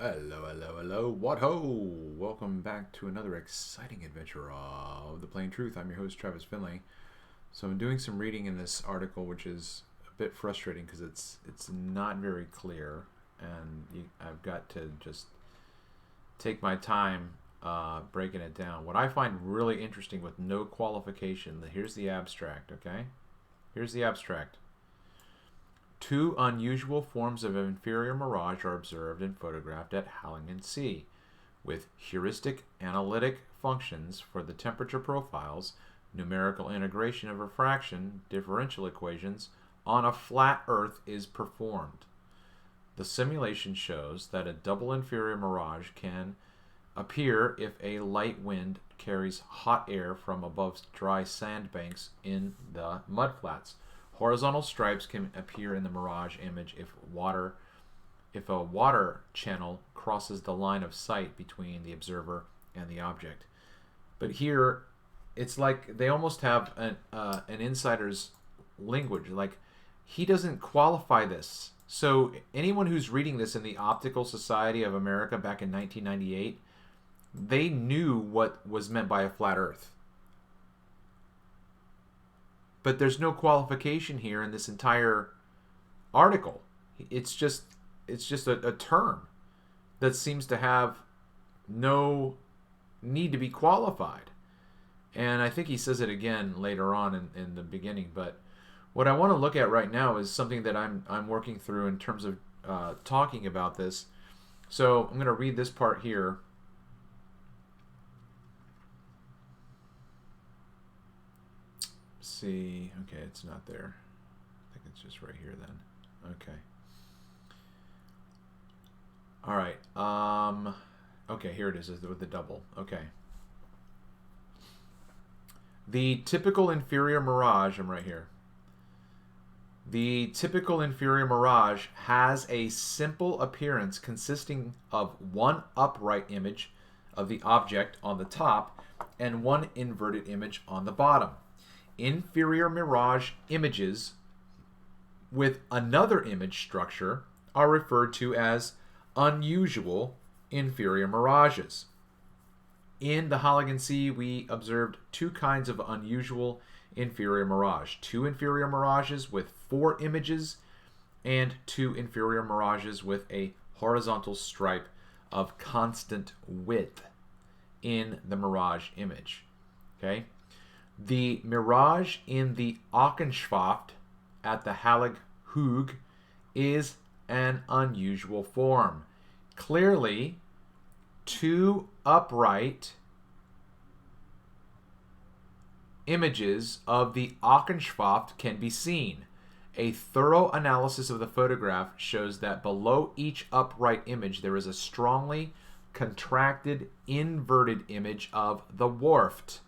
Hello, hello, hello. What ho! Welcome back to another exciting adventure of The Plain Truth. I'm your host, Travis Finley. So I'm doing some reading in this article, which is a bit frustrating because it's not very clear, and I've got to just take my time breaking it down. What I find really interesting with no qualification, here's the abstract, okay? Here's the abstract. Two unusual forms of inferior mirage are observed and photographed at Halligan Sea, with heuristic analytic functions for the temperature profiles, numerical integration of refraction, differential equations on a flat Earth is performed. The simulation shows that a double inferior mirage can appear if a light wind carries hot air from above dry sandbanks in the mudflats. Horizontal stripes can appear in the mirage image if a water channel crosses the line of sight between the observer and the object. But here, it's like they almost have an insider's language. Like, he doesn't qualify this. So anyone who's reading this in the Optical Society of America back in 1998, they knew what was meant by a flat Earth. But there's no qualification here in this entire article. It's just a term that seems to have no need to be qualified. And I think he says it again later on in the beginning. But what I want to look at right now is something that I'm working through in terms of talking about this. So I'm going to read this part here. See, okay, it's not there. I think it's just right here then. Okay. All right. Okay, here it is with the double. Okay. The typical inferior mirage, I'm right here. The typical inferior mirage has a simple appearance consisting of one upright image of the object on the top and one inverted image on the bottom. Inferior mirage images with another image structure are referred to as unusual inferior mirages. In the Halligan Sea, we observed two kinds of unusual inferior mirage. Two inferior mirages with four images and two inferior mirages with a horizontal stripe of constant width in the mirage image. Okay? The mirage in the Auchenschwaft at the Hallig Hoog is an unusual form. Clearly, two upright images of the Auchenschwaft can be seen. A thorough analysis of the photograph shows that below each upright image there is a strongly contracted inverted image of the Wharft.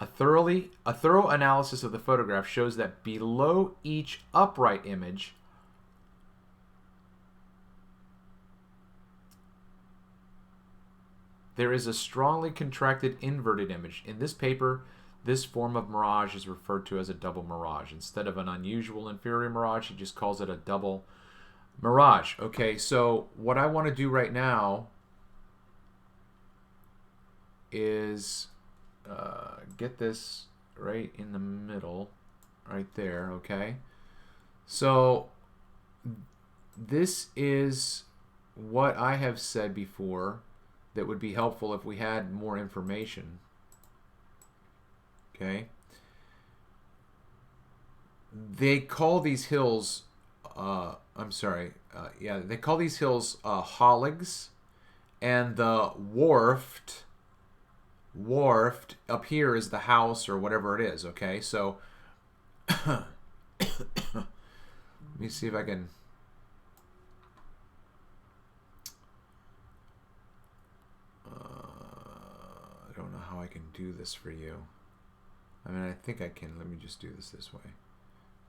A thorough analysis of the photograph shows that below each upright image there is a strongly contracted inverted image. In this paper, this form of mirage is referred to as a double mirage. Instead of an unusual inferior mirage, he just calls it a double mirage. Okay, so what I want to do right now is get this right in the middle, right there, okay? So this is what I have said before that would be helpful if we had more information, okay? They call these hills, they call these hills Halligs, and the Wharft up here is the house or whatever it is, okay? So let me see if I can I don't know how I can do this for you. I mean, I think I can. Let me just do this way. I'm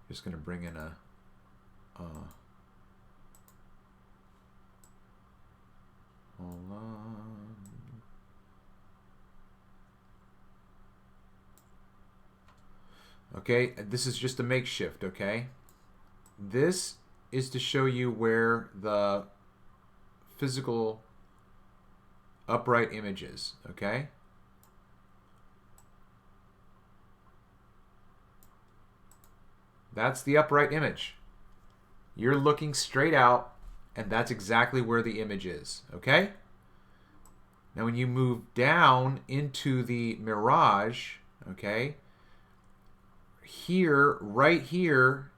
just going to bring in a hold on. Okay, this is just a makeshift, okay? This is to show you where the physical upright image is, okay? That's the upright image. You're looking straight out, and that's exactly where the image is, okay? Now when you move down into the mirage, okay, here, right here,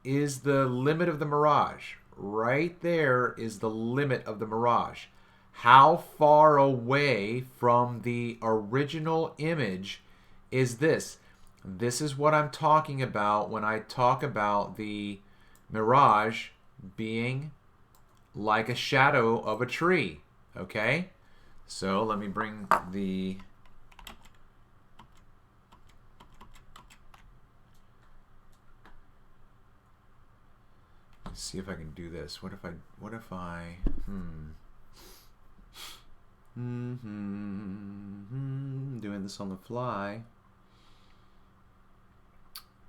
is the limit of the mirage. Right there is the limit of the mirage. How far away from the original image is this? This is what I'm talking about when I talk about the mirage being like a shadow of a tree. Okay? So let me bring the... Let's see if I can do this. What if I doing this on the fly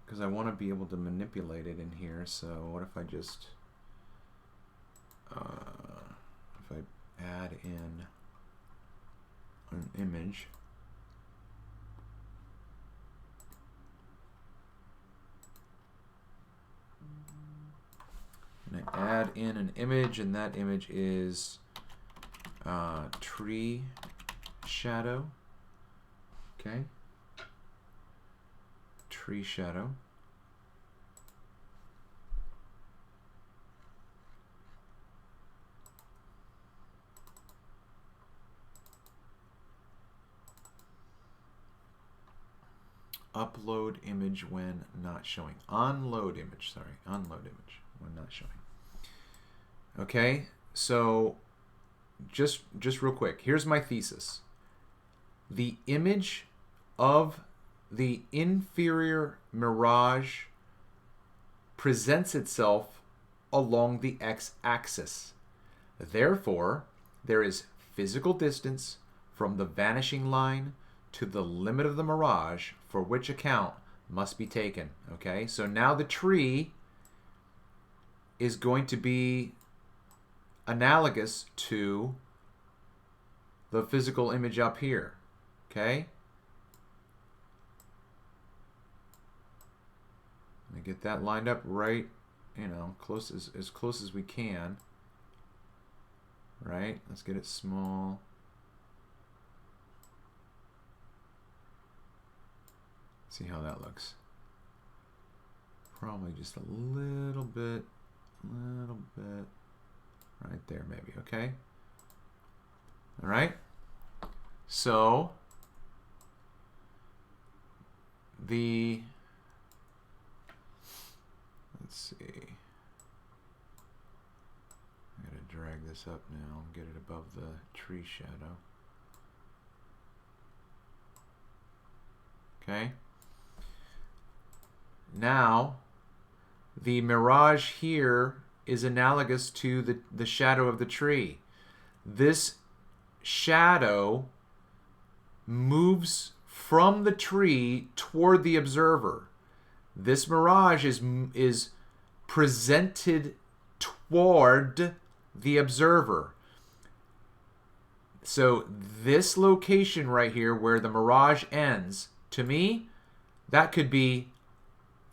because I want to be able to manipulate it in here. So what if I just if I add in an image, and I add in an image, and that image is tree shadow. Okay, tree shadow. Upload image when not showing. Unload image, sorry. Unload image when not showing. Okay, so just real quick. Here's my thesis. The image of the inferior mirage presents itself along the x-axis. Therefore, there is physical distance from the vanishing line to the limit of the mirage for which account must be taken. Okay, so now the tree is going to be analogous to the physical image up here. Okay, let me get that lined up right, you know, as close as we can. Right, let's get it small. See how that looks. Probably just a little bit right there maybe, okay? All right, so let's see, I'm gonna drag this up now and get it above the tree shadow. Okay, now the mirage here is analogous to the shadow of the tree. This shadow moves from the tree toward the observer. This mirage is presented toward the observer. So this location right here where the mirage ends, to me, that could be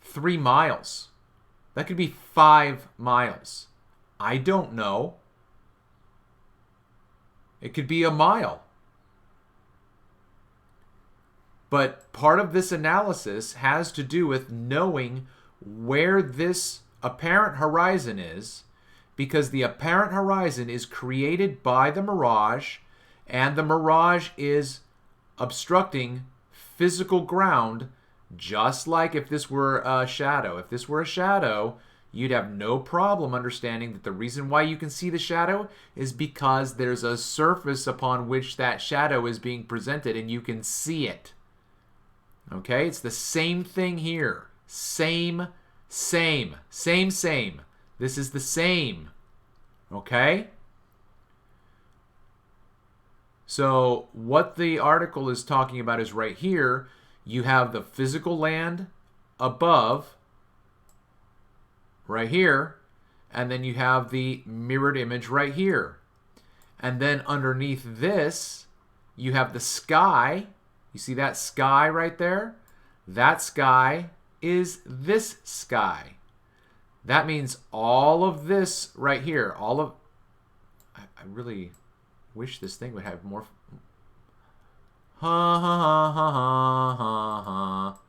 3 miles. That could be 5 miles. I don't know. It could be a mile. But part of this analysis has to do with knowing where this apparent horizon is, because the apparent horizon is created by the mirage, and the mirage is obstructing physical ground, just like if this were a shadow. If this were a shadow, you'd have no problem understanding that the reason why you can see the shadow is because there's a surface upon which that shadow is being presented and you can see it. Okay, it's the same thing here. Same. This is the same. Okay? So what the article is talking about is right here. You have the physical land above, right here, And then you have the mirrored image right here. And then underneath this, you have the sky. You see that sky right there? That sky is this sky. That means all of this right here, all of... I really wish this thing would have more... Ha ha ha ha ha ha ha.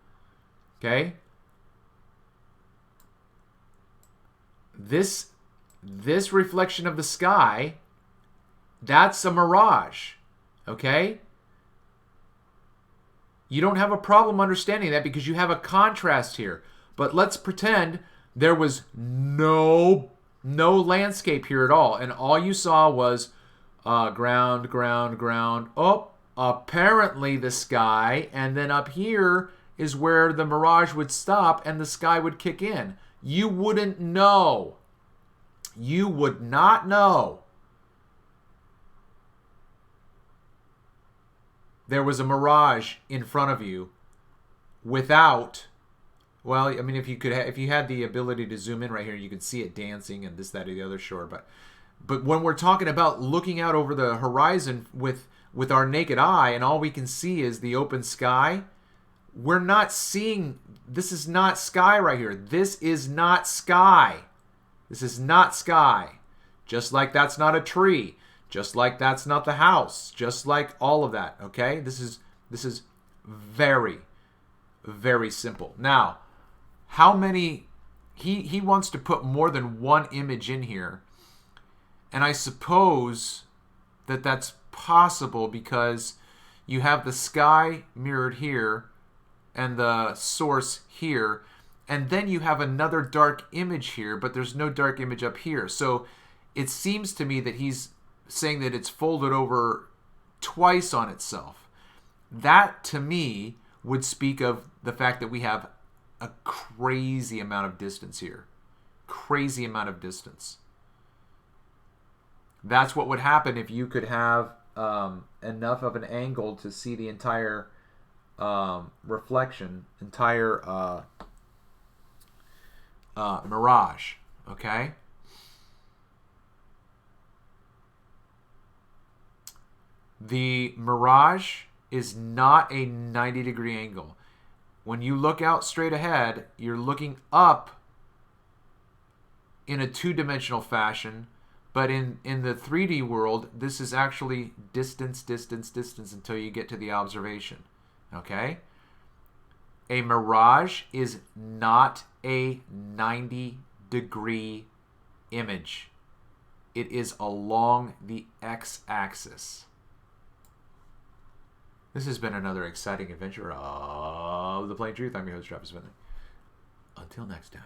Okay? This reflection of the sky, that's a mirage. Okay? You don't have a problem understanding that because you have a contrast here. But let's pretend there was no landscape here at all. And all you saw was ground, ground, ground. Oh, apparently the sky. And then up here is where the mirage would stop and the sky would kick in. You wouldn't know. You would not know there was a mirage in front of you without, well, I mean, if you had the ability to zoom in right here, you could see it dancing and this, that, or the other, sure. But when we're talking about looking out over the horizon with our naked eye and all we can see is the open sky, we're not seeing, this is not sky right here. This is not sky. This is not sky. Just like that's not a tree. Just like that's not the house. Just like all of that, okay? This is very, very simple. Now, how many... He wants to put more than one image in here. And I suppose that that's possible because you have the sky mirrored here and the source here. And then you have another dark image here, but there's no dark image up here. So it seems to me that he's saying that it's folded over twice on itself. That, to me, would speak of the fact that we have a crazy amount of distance here. Crazy amount of distance. That's what would happen if you could have enough of an angle to see the entire reflection, entire mirage, okay? The mirage is not a 90-degree angle. When you look out straight ahead, you're looking up in a two-dimensional fashion, but in the 3D world, this is actually distance, distance, distance until you get to the observation, okay? A mirage is not a 90-degree image. It is along the x-axis. This has been another exciting adventure of The Plain Truth. I'm your host, Travis Finley. Until next time.